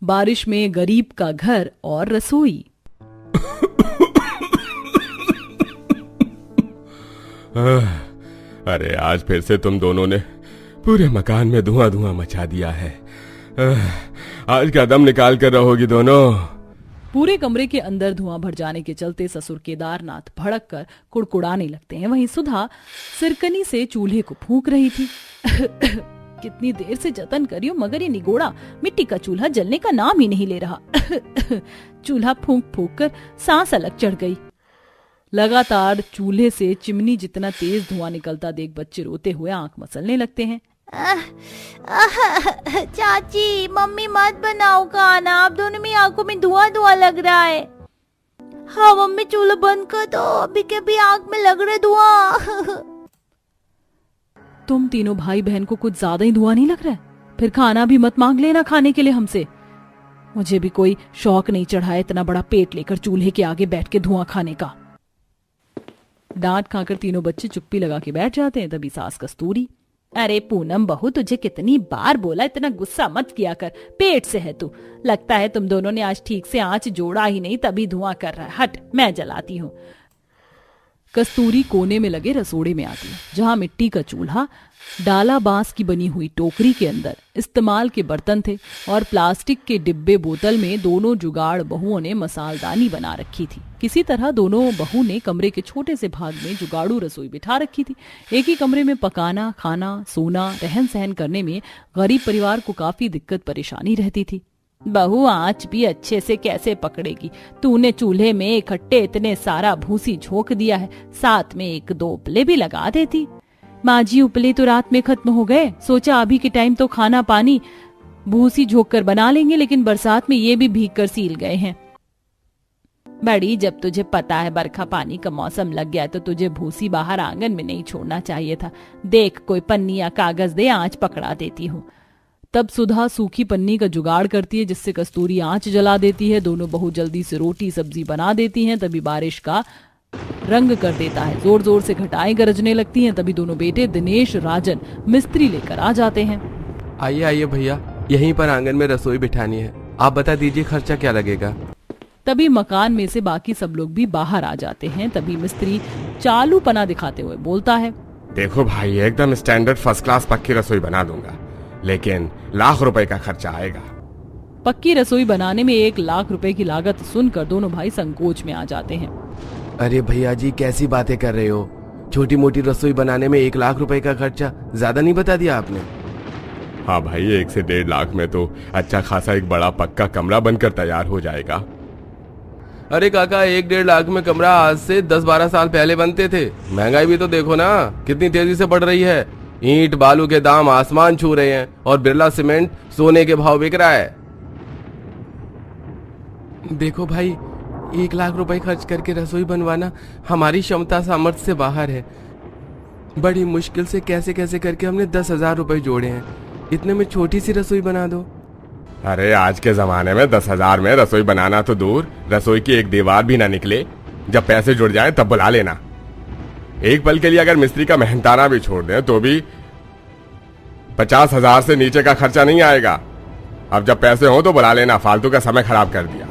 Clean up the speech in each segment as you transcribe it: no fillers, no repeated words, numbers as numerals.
बारिश में गरीब का घर और रसोई। अरे आज फिर से तुम दोनों ने पूरे मकान में धुआं धुआं मचा दिया है। आज का दम निकाल कर रहोगी दोनों। पूरे कमरे के अंदर धुआं भर जाने के चलते ससुर केदारनाथ भड़क कर कुड़कुड़ाने लगते हैं। वहीं सुधा सिरकनी से चूल्हे को फूंक रही थी। कितनी देर से जतन करी हूं, मगर ये निगोड़ा मिट्टी का चूल्हा जलने का नाम ही नहीं ले रहा। चूल्हा फूंक फूंक कर सांस अलग चढ़ गई। लगातार चूल्हे से चिमनी जितना तेज धुआं निकलता देख बच्चे रोते हुए आंख मसलने लगते हैं। चाची, मम्मी मत बनाओ खाना, आप दोनों में आंखों में धुआं धुआं लग रहा है। हाँ मम्मी, चूल्हा बंद कर दो, अभी के भी आंख में लग रहा धुआं। तुम तीनों भाई बहन को कुछ ज्यादा ही धुआं नहीं लग रहा है? फिर खाना भी मत मांग लेना खाने के लिए हमसे। मुझे भी कोई शौक नहीं चढ़ा है इतना बड़ा पेट लेकर चूल्हे के आगे बैठ के धुआं खाने का। डांट खाकर तीनों बच्चे चुप्पी लगा के बैठ जाते हैं। तभी सास कस्तूरी, अरे पूनम बहू, तुझे कितनी बार बोला इतना गुस्सा मत किया कर, पेट से है तू। लगता है तुम दोनों ने आज ठीक से आंच जोड़ा ही नहीं, तभी धुआं कर रहा है। हट, मैं जलाती हूँ। कस्तूरी कोने में लगे रसोड़े में आती है, जहां मिट्टी का चूल्हा, डाला बांस की बनी हुई टोकरी के अंदर इस्तेमाल के बर्तन थे और प्लास्टिक के डिब्बे बोतल में दोनों जुगाड़ बहुओं ने मसालदानी बना रखी थी। किसी तरह दोनों बहू ने कमरे के छोटे से भाग में जुगाड़ू रसोई बिठा रखी थी। एक ही कमरे में पकाना, खाना, सोना, रहन सहन करने में गरीब परिवार को काफी दिक्कत परेशानी रहती थी। बहू, आंच भी अच्छे से कैसे पकड़ेगी? तूने चूल्हे में इकट्ठे इतने सारा भूसी झोंक दिया है, साथ में एक दो उपले भी लगा देती। माँ जी, उपले तो रात में खत्म हो गए, सोचा अभी के टाइम तो खाना पानी भूसी झोंक कर बना लेंगे, लेकिन बरसात में ये भी भीग कर सील गए हैं। बड़ी, जब तुझे पता है बरखा पानी का मौसम लग गया तो तुझे भूसी बाहर आंगन में नहीं छोड़ना चाहिए था। देख, कोई पन्नी या कागज दे, आंच पकड़ा देती हूँ। तब सुधा सूखी पन्नी का जुगाड़ करती है, जिससे कस्तूरी आंच जला देती है। दोनों बहू जल्दी से रोटी सब्जी बना देती हैं। तभी बारिश का रंग कर देता है, जोर जोर से घटाएं गरजने लगती हैं। तभी दोनों बेटे दिनेश, राजन मिस्त्री लेकर आ जाते हैं। आइए आइए भैया, यहीं पर आंगन में रसोई बिठानी है, आप बता दीजिए खर्चा क्या लगेगा। तभी मकान में से बाकी सब लोग भी बाहर आ जाते हैं। तभी मिस्त्री चालू पना दिखाते हुए बोलता है, देखो भाई, एकदम स्टैंडर्ड फर्स्ट क्लास पक्की रसोई बना दूंगा, लेकिन लाख रुपए का खर्चा आएगा। पक्की रसोई बनाने में 1 लाख रुपए की लागत सुनकर दोनों भाई संकोच में आ जाते हैं। अरे भैया जी, कैसी बातें कर रहे हो? छोटी मोटी रसोई बनाने में 1 लाख रुपए का खर्चा ज्यादा नहीं बता दिया आपने? हाँ भाई, 1 से 1.5 लाख में तो अच्छा खासा एक बड़ा पक्का कमरा बनकर तैयार हो जाएगा। अरे काका, 1-1.5 लाख में कमरा आज से 10-12 साल पहले बनते थे। महंगाई भी तो देखो ना कितनी तेजी से बढ़ रही है। ईंट बालू के दाम आसमान छू रहे हैं और बिरला सीमेंट सोने के भाव बिक रहा है। देखो भाई, 1 लाख रुपए खर्च करके रसोई बनवाना हमारी क्षमता सामर्थ्य से बाहर है। बड़ी मुश्किल से कैसे कैसे करके हमने 10,000 रुपए जोड़े हैं, इतने में छोटी सी रसोई बना दो। अरे आज के जमाने में 10,000 में रसोई बनाना तो दूर, रसोई की एक दीवार भी ना निकले। जब पैसे जुड़ जाए तब बुला लेना। एक पल के लिए अगर मिस्त्री का मेहनताना भी छोड़ दें तो भी 50,000 से नीचे का खर्चा नहीं आएगा। अब जब पैसे हो तो बुला लेना, फालतू का समय खराब कर दिया।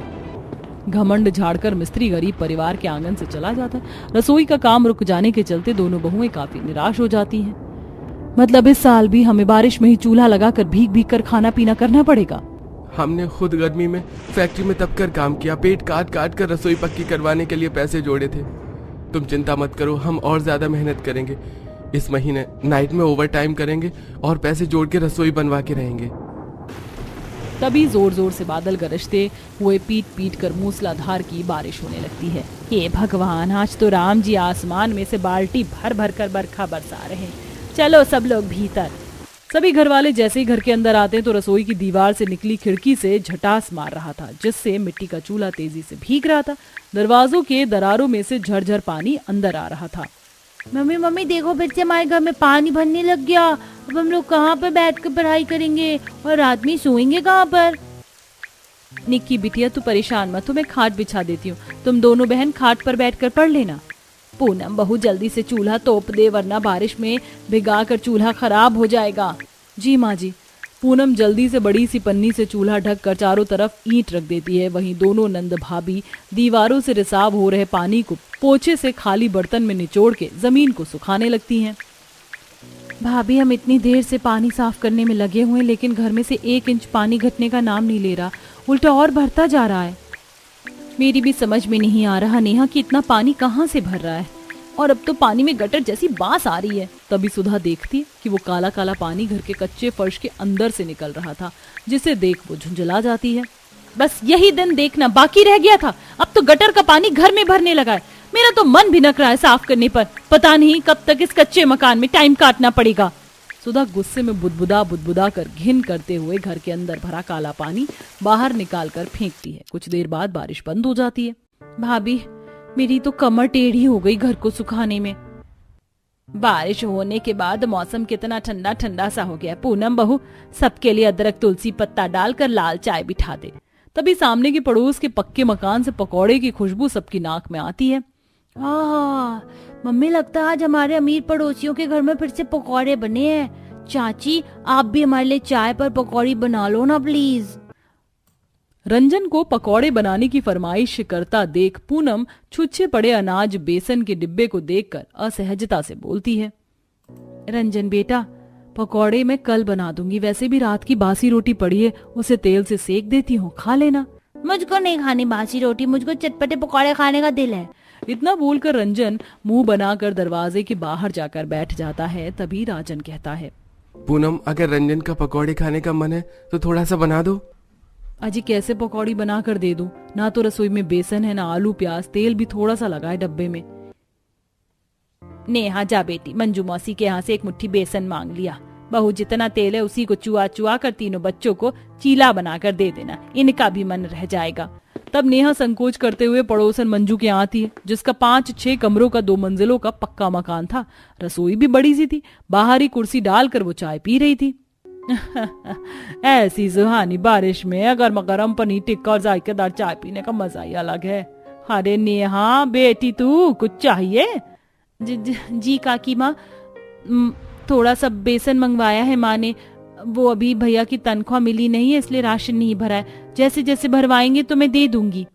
घमंड झाड़कर मिस्त्री गरीब परिवार के आंगन से चला जाता है। रसोई का काम रुक जाने के चलते दोनों बहुएं काफी निराश हो जाती हैं। मतलब इस साल भी हमें बारिश में ही चूल्हा लगाकर भीग भीग कर खाना पीना करना पड़ेगा। हमने खुद गर्मी में फैक्ट्री में तप कर काम किया, पेट काट काट कर रसोई पक्की करवाने के लिए पैसे जोड़े थे। तुम चिंता मत करो, हम और ज्यादा मेहनत करेंगे। इस महीने नाइट में ओवर टाइम करेंगे और पैसे जोड़ के रसोई बनवा के रहेंगे। तभी जोर जोर से बादल गरजते हुए पीट पीट कर मूसलाधार की बारिश होने लगती है। हे भगवान, आज तो राम जी आसमान में से बाल्टी भर भर कर बरखा बरसा रहे हैं। चलो सब लोग भीतर। सभी घर वाले जैसे ही घर के अंदर आते तो रसोई की दीवार से निकली खिड़की से झटास मार रहा था, जिससे मिट्टी का चूल्हा तेजी से भीग रहा था। दरवाजों के दरारों में से झरझर पानी अंदर आ रहा था। मम्मी मम्मी देखो, बच्चे हमारे घर में पानी भरने लग गया। अब हम लोग कहाँ पर बैठ कर पढ़ाई करेंगे और रात में सोएंगे कहाँ पर? निक्की बिटिया, तू परेशान मत हो, मैं खाट बिछा देती हूँ, तुम दोनों बहन खाट पर बैठकर पढ़ लेना। पूनम बहू, जल्दी से चूल्हा तोप दे, वरना बारिश में भिगा कर चूल्हा खराब हो जाएगा। जी माँ जी। पूनम जल्दी से बड़ी सी पन्नी से चूल्हा ढक कर चारों तरफ ईंट रख देती है। वहीं दोनों नंद भाभी दीवारों से रिसाव हो रहे पानी को पोछे से खाली बर्तन में निचोड़ के जमीन को सुखाने लगती हैं। भाभी, हम इतनी देर से पानी साफ करने में लगे हुए हैं, लेकिन घर में से 1 इंच पानी घटने का नाम नहीं ले रहा, उल्टा और बढ़ता जा रहा है। मेरी भी समझ में नहीं आ रहा नेहा कि इतना पानी कहाँ से भर रहा है, और अब तो पानी में गटर जैसी बांस आ रही है। तभी सुधा देखती है कि वो काला काला पानी घर के कच्चे फर्श के अंदर से निकल रहा था, जिसे देख वो झुंझला जाती है। बस यही दिन देखना बाकी रह गया था, अब तो गटर का पानी घर में भरने लगा है। मेरा तो मन भिनक रहा है साफ करने पर, पता नहीं कब तक इस कच्चे मकान में टाइम काटना पड़ेगा। सुधा गुस्से में बुदबुदा कर घिन करते हुए घर के अंदर भरा काला पानी बाहर निकाल कर फेंकती है। कुछ देर बाद बारिश बंद हो जाती है। भाभी, मेरी तो कमर टेढ़ी हो गई घर को सुखाने में। बारिश होने के बाद मौसम कितना ठंडा ठंडा सा हो गया। पूनम बहू, सबके लिए अदरक तुलसी पत्ता डालकर लाल चाय बिठा दे। तभी सामने के पड़ोस के पक्के मकान से पकौड़े की खुशबू सबकी नाक में आती है। मम्मी, लगता है आज हमारे अमीर पड़ोसियों के घर में फिर से पकौड़े बने हैं। चाची, आप भी हमारे लिए चाय पर पकौड़ी बना लो ना प्लीज। रंजन को पकौड़े बनाने की फरमाइश करता देख पूनम छुच्छे पड़े अनाज बेसन के डिब्बे को देखकर असहजता से बोलती है। रंजन बेटा, पकौड़े मैं कल बना दूंगी, वैसे भी रात की बासी रोटी पड़ी है, उसे तेल से सेक देती हूँ, खा लेना। मुझको नहीं खानी बासी रोटी, मुझको चटपटे पकौड़े खाने का दिल है। इतना बोलकर रंजन मुंह बनाकर दरवाजे के बाहर जाकर बैठ जाता है। तभी राजन कहता है, पूनम, अगर रंजन का पकौड़े खाने का मन है तो थोड़ा सा बना दो। अजी, कैसे पकौड़ी बना कर दे दूं? ना तो रसोई में बेसन है, ना आलू प्याज, तेल भी थोड़ा सा लगा है डब्बे में। नेहा, जा बेटी, मंजू मौसी के यहाँ से 1 मुट्ठी बेसन मांग लिया। बहू, जितना तेल है उसी को चुआ चुआ कर तीनों बच्चों को चीला बनाकर दे देना, इनका भी मन रह जाएगा। तब नेहा संकोच करते हुए पड़ोसन मंजू के यहाँ आती है, जिसका 5-6 कमरों का 2 मंजिलों का पक्का मकान था। रसोई भी बड़ी सी थी। बाहर ही कुर्सी डालकर वो चाय पी रही थी। ऐसी सुहानी बारिश में गरम गरम पनीर टिक्का और जायकेदार चाय पीने का मजा ही अलग है। अरे नेहा बेटी, तू कुछ चाहिए? जी काकी माँ, थोड़ा सा बेसन मंगवाया है माँ ने, वो अभी भैया की तनख्वाह मिली नहीं है इसलिए राशन नहीं भरा है, जैसे जैसे भरवाएंगे तो मैं दे दूंगी।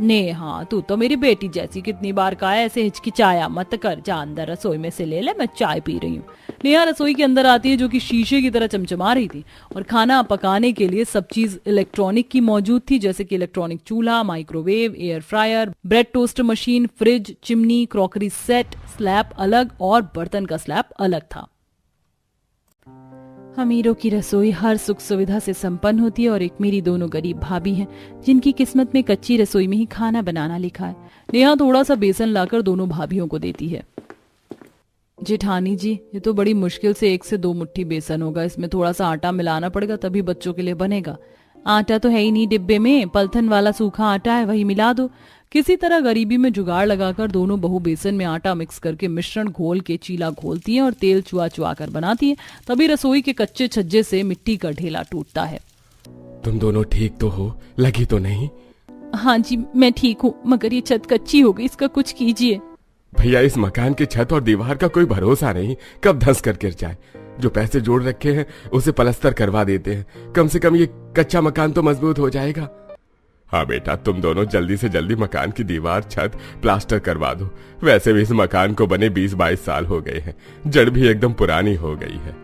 नेहा, तू तो मेरी बेटी जैसी, कितनी बार कहा है ऐसे हिचकिचाया मत कर, जा अंदर रसोई में से ले ले, मैं चाय पी रही हूँ। नेहा रसोई के अंदर आती है, जो कि शीशे की तरह चमचमा रही थी, और खाना पकाने के लिए सब चीज इलेक्ट्रॉनिक की मौजूद थी, जैसे कि इलेक्ट्रॉनिक चूल्हा, microwave, air fryer, bread toaster machine, fridge, chimney, crockery set, slab अलग और बर्तन का स्लैब अलग था। अमीरों की रसोई हर सुख सुविधा से संपन्न होती है, और एक मेरी दोनों गरीब भाभी हैं जिनकी किस्मत में कच्ची रसोई में ही खाना बनाना लिखा है। नेहा थोड़ा सा बेसन लाकर दोनों भाभियों को देती है। जेठानी जी, ये तो बड़ी मुश्किल से 1 से 2 मुट्ठी बेसन होगा, इसमें थोड़ा सा आटा मिलाना पड़ेगा तभी बच्चों के लिए बनेगा। आटा तो है ही नहीं डिब्बे में, पलथन वाला सूखा आटा है, वही मिला दो। किसी तरह गरीबी में जुगाड़ लगाकर दोनों बहू बेसन में आटा मिक्स करके मिश्रण घोल के चीला घोलती हैं और तेल चुआ चुआ कर बनाती हैं। तभी रसोई के कच्चे छज्जे से मिट्टी का ढेला टूटता है। तुम दोनों ठीक तो हो? लगी तो नहीं? हाँ जी, मैं ठीक हूँ, मगर ये छत कच्ची हो गई, इसका कुछ कीजिए। भैया, इस मकान की छत और दीवार का कोई भरोसा नहीं, कब धंस कर गिर जाए। जो पैसे जोड़ रखे हैं उसे पलस्तर करवा देते हैं, कम से कम ये कच्चा मकान तो मजबूत हो जाएगा। हाँ बेटा, तुम दोनों जल्दी से जल्दी मकान की दीवार छत प्लास्टर करवा दो। वैसे भी इस मकान को बने 20-22 साल हो गए हैं, जड़ भी एकदम पुरानी हो गई है।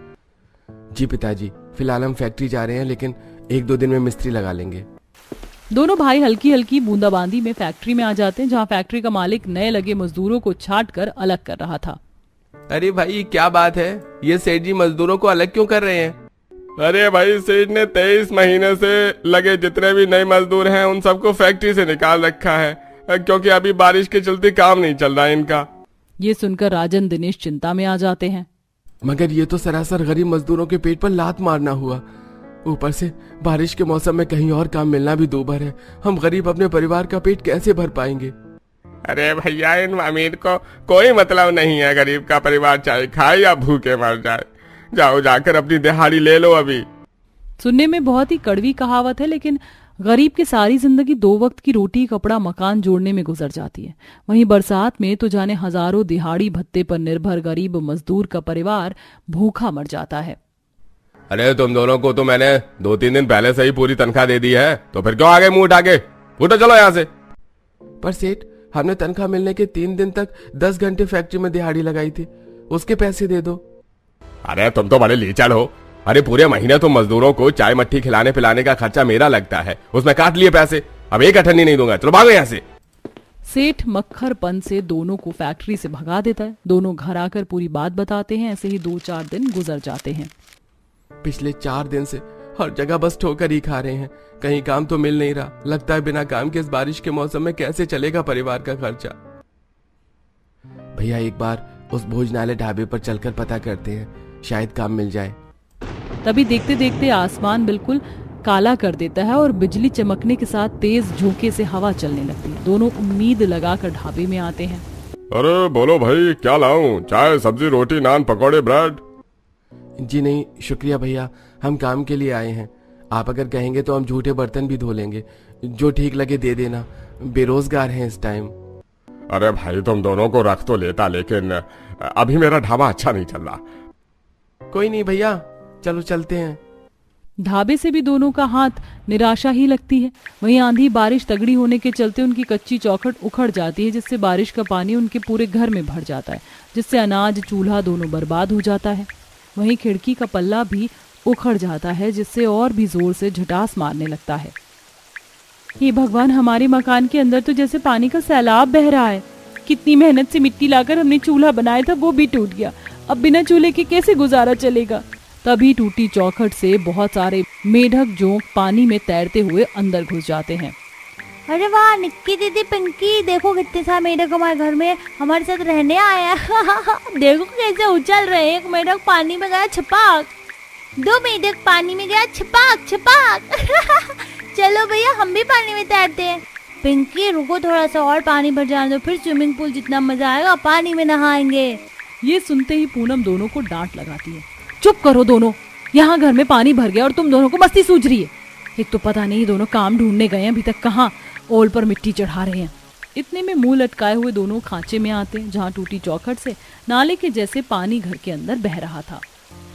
जी पिताजी, फिलहाल हम फैक्ट्री जा रहे हैं, लेकिन 1-2 दिन में मिस्त्री लगा लेंगे। दोनों भाई हल्की हल्की बूंदाबांदी में फैक्ट्री में आ जाते हैं, जहाँ फैक्ट्री का मालिक नए लगे मजदूरों को छांट कर अलग कर रहा था। अरे भाई, क्या बात है? ये सेठ जी मजदूरों को अलग क्यों कर रहे हैं? अरे भाई, सेठ ने 23 महीने से लगे जितने भी नए मजदूर हैं उन सबको फैक्ट्री से निकाल रखा है, क्योंकि अभी बारिश के चलते काम नहीं चल रहा है इनका। ये सुनकर राजन दिनेश चिंता में आ जाते हैं। मगर ये तो सरासर गरीब मजदूरों के पेट पर लात मारना हुआ। ऊपर से बारिश के मौसम में कहीं और काम मिलना भी दूभर है। हम गरीब अपने परिवार का पेट कैसे भर पाएंगे? अरे भैया, इन अमीर को कोई मतलब नहीं है, गरीब का परिवार चाहे खाए या भूखे मर जाए। जाओ, जाकर अपनी दिहाड़ी ले लो अभी। सुनने में बहुत ही कड़वी कहावत है, लेकिन गरीब की सारी जिंदगी 2 वक्त की रोटी कपड़ा मकान जोड़ने में गुजर जाती है। वहीं बरसात में तो जाने हजारों दिहाड़ी भत्ते पर निर्भर गरीब मजदूर का परिवार भूखा मर जाता है। अरे तुम दोनों को तो मैंने 2-3 दिन पहले से ही पूरी तनख्वाह दे दी है, तो फिर क्यों आगे मुंह उठा के? उठो चलो यहाँ से। पर सेठ, हमने तनख्वाह मिलने के 3 दिन तक 10 घंटे फैक्ट्री में दिहाड़ी लगाई थी, उसके पैसे दे दो। अरे तुम तो बड़े लीचड़ हो। अरे पूरे महीने तो मजदूरों को चाय मट्ठी खिलाने पिलाने का खर्चा मेरा लगता है, उसमें काट लिए पैसे। अब एक अठन्नी नहीं दूंगा, चलो भागो यहाँ से। सेठ मक्खरपन से दोनों को फैक्ट्री से भगा देता है। दोनों घर आकर पूरी बात बताते हैं। ऐसे ही 2-4 दिन गुजर जाते हैं। पिछले 4 दिन से हर जगह बस ठोकर ही खा रहे हैं, कहीं काम तो मिल नहीं रहा। लगता है बिना काम के इस बारिश के मौसम में कैसे चलेगा परिवार का खर्चा। भैया एक बार उस भोजनालय ढाबे पर चलकर पता करते हैं, शायद काम मिल जाए। तभी देखते देखते आसमान बिल्कुल काला कर देता है और बिजली चमकने के साथ तेज झोंके से हवा चलने लगती है। दोनों उम्मीद लगाकर ढाबे में आते हैं। अरे बोलो भाई, क्या लाऊं? चाय, सब्जी, रोटी, नान, पकौड़े, ब्रेड? जी नहीं शुक्रिया भैया, हम काम के लिए आए हैं। आप अगर कहेंगे तो हम झूठे बर्तन भी धो लेंगे, जो ठीक लगे दे देना, बेरोजगार हैं इस टाइम। अरे भाई तुम दोनों को रख तो लेता, लेकिन अभी मेरा ढाबा अच्छा नहीं चल रहा। कोई नहीं भैया, चलो चलते हैं। ढाबे से भी दोनों का हाथ निराशा ही लगती है। वहीं आंधी बारिश तगड़ी होने के चलते उनकी कच्ची चौखट उखड़ जाती है, जिससे बारिश का पानी उनके पूरे घर में भर जाता है, जिससे अनाज चूल्हा दोनों बर्बाद हो जाता है। वहीं खिड़की का पल्ला भी उखड़ जाता है, जिससे और भी जोर से झटास मारने लगता है। हे भगवान, हमारे मकान के अंदर तो जैसे पानी का सैलाब बह रहा है। कितनी मेहनत से मिट्टी लाकर हमने चूल्हा बनाया था, वो भी टूट गया। अब बिना चूल्हे के कैसे गुजारा चलेगा। तभी टूटी चौखट से बहुत सारे मेढक जोंक पानी में तैरते हुए अंदर घुस जाते हैं। अरे वाह निक्की दीदी, पिंकी, देखो कितने सारे मेढक हमारे घर में हमारे साथ रहने आया। देखो कैसे उछल रहे। एक मेढक पानी में गया छपाक, 2 मेढक पानी में गया छपाक छपाक। चलो भैया हम भी पानी में तैरते हैं। पिंकी रुको, थोड़ा सा और पानी भर जाने दो, फिर स्विमिंग पूल जितना मजा आएगा पानी में नहाएंगे। ये सुनते ही पूनम दोनों को डांट लगाती है। चुप करो दोनों, यहाँ घर में पानी भर गया और तुम दोनों को मस्ती सूझ रही है। एक तो पता नहीं दोनों काम ढूंढने गए हैं, अभी तक कहाँ ओल पर मिट्टी चढ़ा रहे हैं। इतने में मुंह लटकाए हुए दोनों खांचे में आते हैं, जहाँ टूटी चौखट से नाले के जैसे पानी घर के अंदर बह रहा था।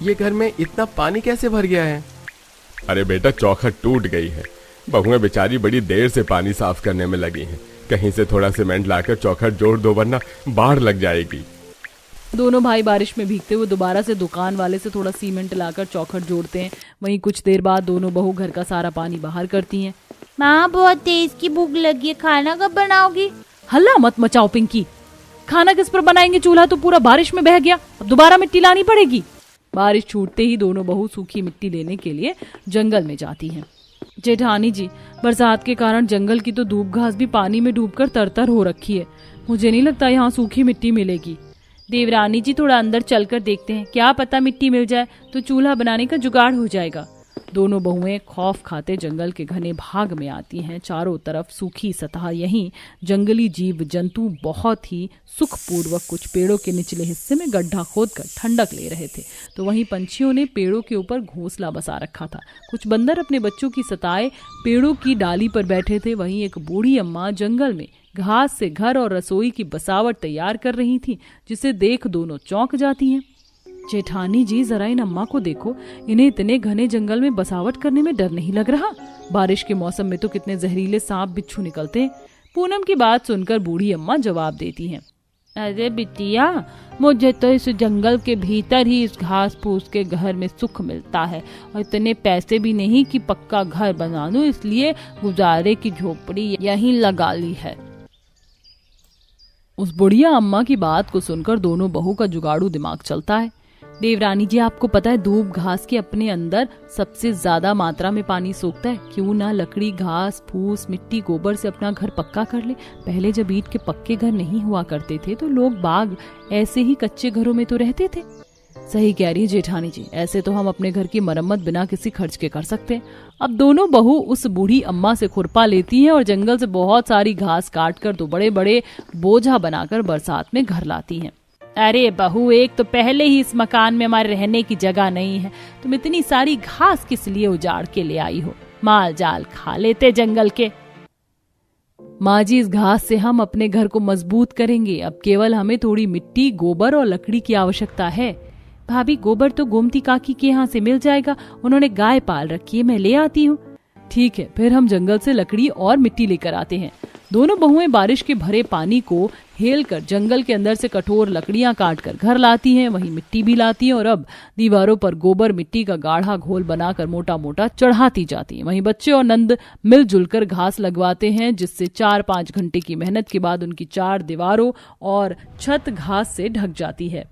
ये घर में इतना पानी कैसे भर गया है? अरे बेटा, चौखट टूट गई है। बहुएं बेचारी बड़ी देर से पानी साफ करने में लगी हैं। कहीं से थोड़ा सीमेंट लाकर चौखट जोड़ दो, वरना बाढ़ लग जाएगी। दोनों भाई बारिश में भीगते हुए दोबारा से दुकान वाले से थोड़ा सीमेंट लाकर चौखट जोड़ते हैं। वहीं कुछ देर बाद दोनों बहू घर का सारा पानी बाहर करती हैं। माँ बहुत तेज की भूख लगी है, खाना कब बनाओगी? हल्ला मत मचाओ पिंकी, खाना किस पर बनाएंगे? चूल्हा तो पूरा बारिश में बह गया, अब दोबारा मिट्टी लानी पड़ेगी। बारिश छूटते ही दोनों बहू सूखी मिट्टी लेने के लिए जंगल में जाती हैं। जेठानी जी, बरसात के कारण जंगल की तो दूब घास भी पानी में डूबकर तरतर हो रखी है। मुझे नहीं लगता यहाँ सूखी मिट्टी मिलेगी। देवरानी जी थोड़ा अंदर चलकर देखते हैं, क्या पता मिट्टी मिल जाए तो चूल्हा बनाने का जुगाड़ हो जाएगा। दोनों बहुएं खौफ खाते जंगल के घने भाग में आती हैं। चारों तरफ सूखी सतह, यहीं जंगली जीव जंतु बहुत ही सुखपूर्वक कुछ पेड़ों के निचले हिस्से में गड्ढा खोदकर ठंडक ले रहे थे, तो वहीं पंछियों ने पेड़ों के ऊपर घोंसला बसा रखा था। कुछ बंदर अपने बच्चों की सताए पेड़ों की डाली पर बैठे थे। वहीं एक बूढ़ी अम्मा जंगल में घास से घर और रसोई की बसावट तैयार कर रही थी, जिसे देख दोनों चौंक जाती हैं। जेठानी जी, जरा इन अम्मा को देखो, इन्हें इतने घने जंगल में बसावट करने में डर नहीं लग रहा? बारिश के मौसम में तो कितने जहरीले सांप बिच्छू निकलते हैं। पूनम की बात सुनकर बूढ़ी अम्मा जवाब देती हैं, अरे बिटिया, मुझे तो इस जंगल के भीतर ही इस घास फूस के घर में सुख मिलता है, और इतने पैसे भी नहीं कि पक्का घर बना लूं, इसलिए गुजारे की झोपड़ी यहीं लगा ली है। उस बुढ़िया अम्मा की बात को सुनकर दोनों बहू का जुगाड़ू दिमाग चलता है। देवरानी जी, आपको पता है दूब घास के अपने अंदर सबसे ज्यादा मात्रा में पानी सोखता है। क्यों ना लकड़ी, घास फूस, मिट्टी, गोबर से अपना घर पक्का कर ले। पहले जब ईंट के पक्के घर नहीं हुआ करते थे तो लोग बाग ऐसे ही कच्चे घरों में तो रहते थे। सही कह रही है जेठानी जी, ऐसे तो हम अपने घर की मरम्मत बिना किसी खर्च के कर सकते हैं। अब दोनों बहू उस बूढ़ी अम्मा से खुरपा लेती हैं और जंगल से बहुत सारी घास काटकर दो बड़े बड़े बोझा बनाकर बरसात में घर लाती हैं। अरे बहू, एक तो पहले ही इस मकान में हमारे रहने की जगह नहीं है, तुम इतनी सारी घास किस लिए उजाड़ के ले आई हो? माल जाल खा लेते जंगल के। माँ जी, इस घास से हम अपने घर को मजबूत करेंगे। अब केवल हमें थोड़ी मिट्टी, गोबर और लकड़ी की आवश्यकता है। भाभी गोबर तो गोमती काकी के यहाँ से मिल जाएगा, उन्होंने गाय पाल रखी है, मैं ले आती हूँ। ठीक है, फिर हम जंगल से लकड़ी और मिट्टी लेकर आते हैं। दोनों बहुएं बारिश के भरे पानी को हेल कर जंगल के अंदर से कठोर लकड़ियां काट कर घर लाती हैं, वहीं मिट्टी भी लाती हैं और अब दीवारों पर गोबर मिट्टी का गाढ़ा घोल बनाकर मोटा मोटा चढ़ाती जाती हैं। वहीं बच्चे और नंद मिलजुल कर घास लगवाते हैं, जिससे 4-5 घंटे की मेहनत के बाद उनकी 4 दीवारों और छत घास से ढक जाती है।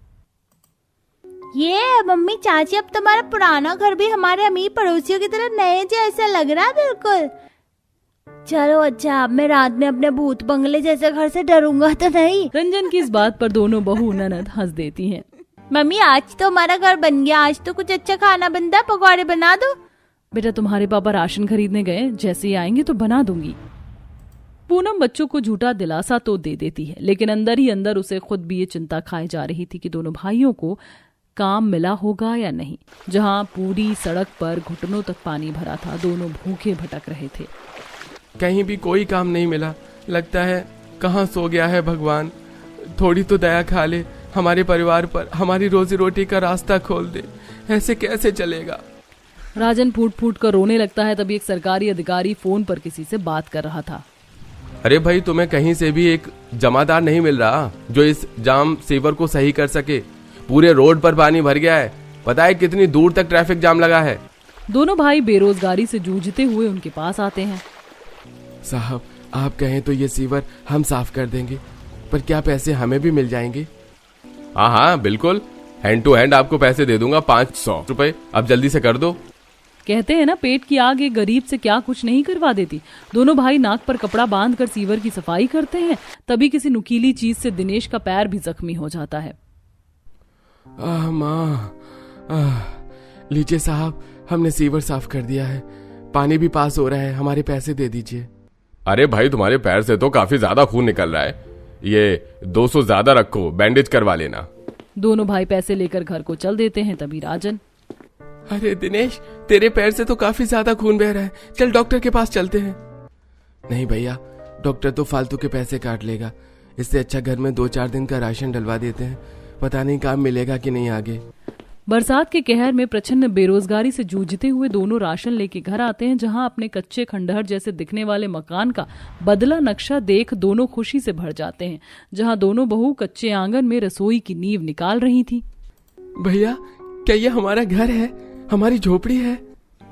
ये मम्मी चाची, अब तुम्हारा पुराना घर भी हमारे अमीर पड़ोसियों की तरह नए जैसा लग रहा है बिल्कुल। चलो अच्छा, अब मैं रात में अपने भूत बंगले जैसे घर से डरूंगा तो नहीं। रंजन की इस बात पर दोनों बहू ननद हंस देती हैं। मम्मी आज तो हमारा घर बन गया, आज तो कुछ अच्छा खाना बनता है, पकौड़े बना दो। बेटा तुम्हारे पापा राशन खरीदने गए, जैसे ही आएंगे तो बना दूंगी। पूनम बच्चों को झूठा दिलासा तो दे देती है, लेकिन अंदर ही अंदर उसे खुद भी ये चिंता खाई जा रही थी कि दोनों भाइयों को काम मिला होगा या नहीं। जहां पूरी सड़क पर घुटनों तक पानी भरा था, दोनों भूखे भटक रहे थे। कहीं भी कोई काम नहीं मिला, लगता है कहाँ सो गया है भगवान। थोड़ी तो दया खा ले हमारे परिवार पर, हमारी रोजी रोटी का रास्ता खोल दे, ऐसे कैसे चलेगा। राजन फूट फूट कर रोने लगता है। तभी एक सरकारी अधिकारी फोन पर किसी से बात कर रहा था। अरे भाई, तुम्हें कहीं से भी एक जमादार नहीं मिल रहा जो इस जाम सीवर को सही कर सके? पूरे रोड पर पानी भर गया है, पता है कितनी दूर तक ट्रैफिक जाम लगा है। दोनों भाई बेरोजगारी से जूझते हुए उनके पास आते हैं। साहब, आप कहें तो ये सीवर हम साफ कर देंगे, पर क्या पैसे हमें भी मिल जाएंगे? हाँ हाँ बिल्कुल, हैंड टू हैंड आपको पैसे दे दूंगा, 500 रुपए। अब जल्दी से कर दो। कहते हैं ना, पेट की आग एक गरीब से क्या कुछ नहीं करवा देती। दोनों भाई नाक पर कपड़ा बांधकर सीवर की सफाई करते हैं। तभी किसी नुकीली चीज से दिनेश का पैर भी जख्मी हो जाता है। माँ, लीजिए साहब, हमने सीवर साफ कर दिया है, पानी भी पास हो रहा है, हमारे पैसे दे दीजिए। अरे भाई, तुम्हारे पैर से तो काफी ज्यादा खून निकल रहा है, ये 200 ज्यादा रखो, बैंडेज करवा लेना। दोनों भाई पैसे लेकर घर को चल देते हैं। तभी राजन, अरे दिनेश, तेरे पैर से तो काफी ज्यादा खून बह रहा है, चल डॉक्टर के पास चलते हैं। नहीं भैया, डॉक्टर तो फालतू के पैसे काट लेगा, इससे अच्छा घर में 2-4 दिन का राशन डलवा देते हैं, पता नहीं काम मिलेगा कि नहीं आगे। बरसात के कहर में प्रचंड बेरोजगारी से जूझते हुए दोनों राशन लेके घर आते हैं। जहां अपने कच्चे खंडहर जैसे दिखने वाले मकान का बदला नक्शा देख दोनों खुशी से भर जाते हैं। जहां दोनों बहू कच्चे आंगन में रसोई की नींव निकाल रही थी। भैया, क्या ये हमारा घर है, हमारी झोपड़ी है?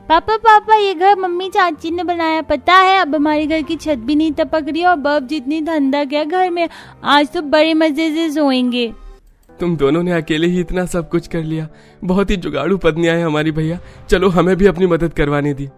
पापा, ये घर मम्मी चाची ने बनाया, पता है। अब हमारे घर की छत भी नहीं टपक रही और बर्फ जितनी ठंडक है घर में, आज तो बड़े मजे से सोएंगे। तुम दोनों ने अकेले ही इतना सब कुछ कर लिया, बहुत ही जुगाड़ू पत्नियां हैं हमारी भैया। चलो हमें भी अपनी मदद करवाने दी।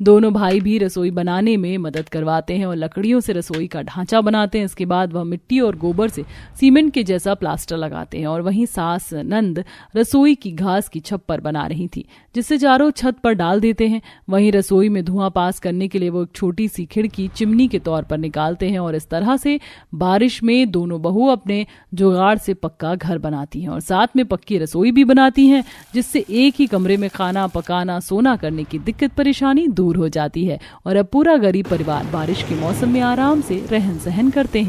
दोनों भाई भी रसोई बनाने में मदद करवाते हैं और लकड़ियों से रसोई का ढांचा बनाते हैं। इसके बाद वह मिट्टी और गोबर से सीमेंट के जैसा प्लास्टर लगाते हैं। और वहीं सास नंद रसोई की घास की छप्पर बना रही थी, जिससे चारों छत पर डाल देते हैं। वहीं रसोई में धुआं पास करने के लिए वो एक छोटी सी खिड़की चिमनी के तौर पर निकालते हैं। और इस तरह से बारिश में दोनों बहू अपने जुगाड़ से पक्का घर बनाती हैं और साथ में पक्की रसोई भी बनाती हैं, जिससे एक ही कमरे में खाना पकाना सोना करने की दिक्कत परेशानी दूर हो जाती है। और अब पूरा गरीब परिवार बारिश के मौसम में आराम से रहन सहन करते हैं।